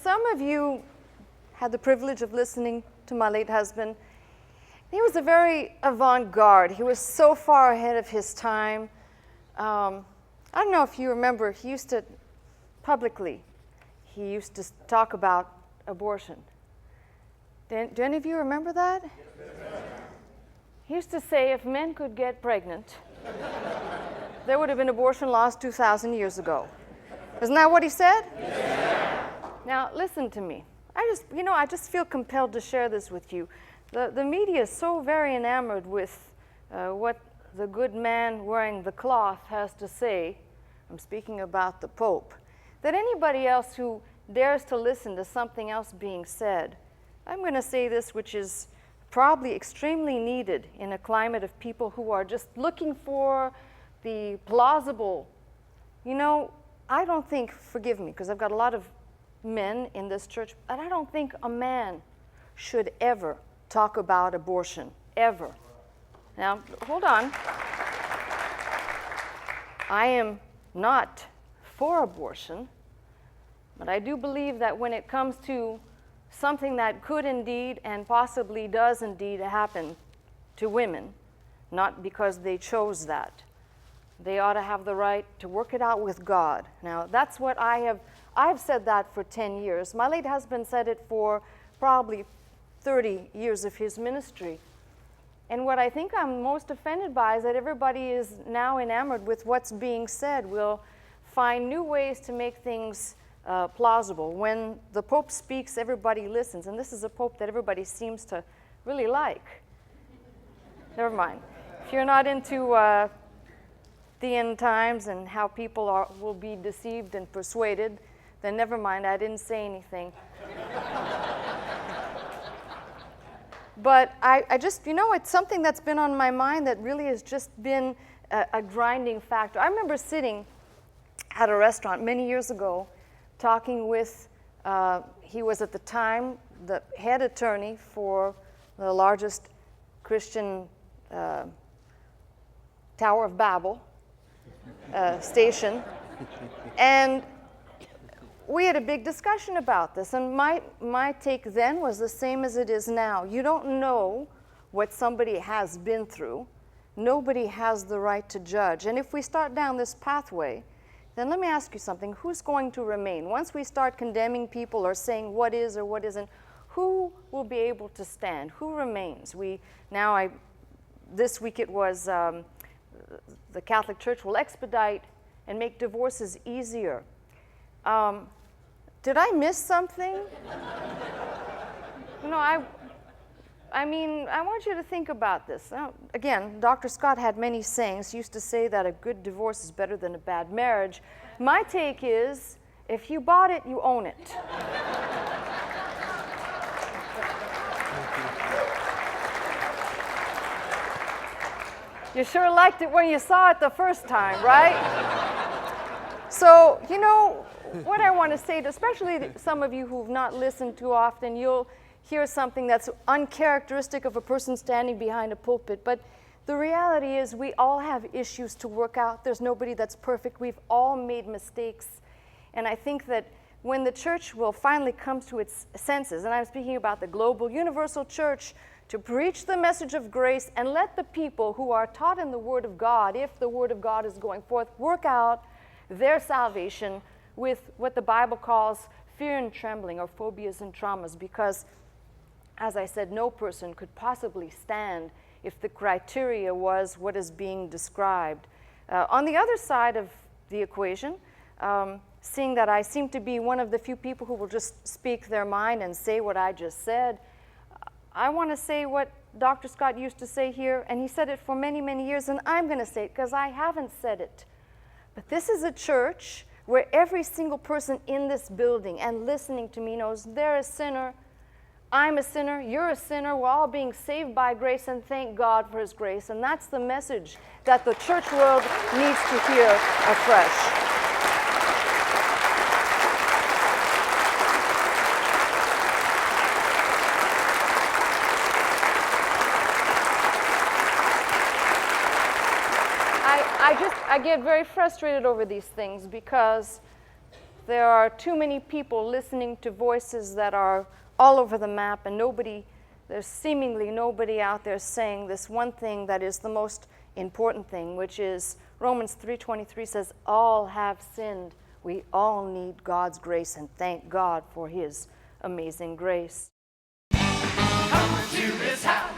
some of you had the privilege of listening to my late husband. He was a very avant-garde. He was so far ahead of his time. I don't know if you remember, he used to talk about abortion. Do any of you remember that? He used to say if men could get pregnant, there would have been abortion laws 2,000 years ago. Isn't that what he said? Yeah. Now, listen to me. I just feel compelled to share this with you. The media is so very enamored with what the good man wearing the cloth has to say. I'm speaking about the Pope. That anybody else who dares to listen to something else being said, I'm going to say this, which is probably extremely needed in a climate of people who are just looking for the plausible. I don't think, forgive me, because I've got a lot of men in this church, but I don't think a man should ever talk about abortion, ever. Now, hold on. I am not for abortion, but I do believe that when it comes to something that could indeed and possibly does indeed happen to women, not because they chose that, they ought to have the right to work it out with God. Now, that's what I've said that for 10 years. My late husband said it for probably 30 years of his ministry. And what I think I'm most offended by is that everybody is now enamored with what's being said. We'll find new ways to make things plausible. When the Pope speaks, everybody listens. And this is a Pope that everybody seems to really like. Never mind. If you're not into the end times and how people will be deceived and persuaded, then never mind, I didn't say anything. But I just, it's something that's been on my mind that really has just been a grinding factor. I remember sitting at a restaurant many years ago talking with, he was at the time the head attorney for the largest Christian Tower of Babel station. And we had a big discussion about this, and my take then was the same as it is now. You don't know what somebody has been through. Nobody has the right to judge. And if we start down this pathway, then let me ask you something. Who's going to remain? Once we start condemning people or saying what is or what isn't, who will be able to stand? Who remains? This week it was the Catholic Church will expedite and make divorces easier. Did I miss something? I want you to think about this. Now, again, Dr. Scott had many sayings. He used to say that a good divorce is better than a bad marriage. My take is, if you bought it, you own it. You sure liked it when you saw it the first time, right? So, what I want to say, especially some of you who've not listened too often, you'll hear something that's uncharacteristic of a person standing behind a pulpit. But the reality is we all have issues to work out. There's nobody that's perfect. We've all made mistakes. And I think that when the church will finally come to its senses, and I'm speaking about the global universal church, to preach the message of grace and let the people who are taught in the Word of God, if the Word of God is going forth, work out their salvation with what the Bible calls fear and trembling, or phobias and traumas, because, as I said, no person could possibly stand if the criteria was what is being described. On the other side of the equation, seeing that I seem to be one of the few people who will just speak their mind and say what I just said, I want to say what Dr. Scott used to say here, and he said it for many, many years, and I'm going to say it because I haven't said it. But this is a church where every single person in this building and listening to me knows they're a sinner, I'm a sinner, you're a sinner, we're all being saved by grace, and thank God for His grace. And that's the message that the church world needs to hear afresh. I get very frustrated over these things because There are too many people listening to voices that are all over the map, and there's seemingly nobody out there saying this one thing that is the most important thing, which is Romans 3:23 says, all have sinned. We all need God's grace, and thank God for his amazing grace. Come to his house.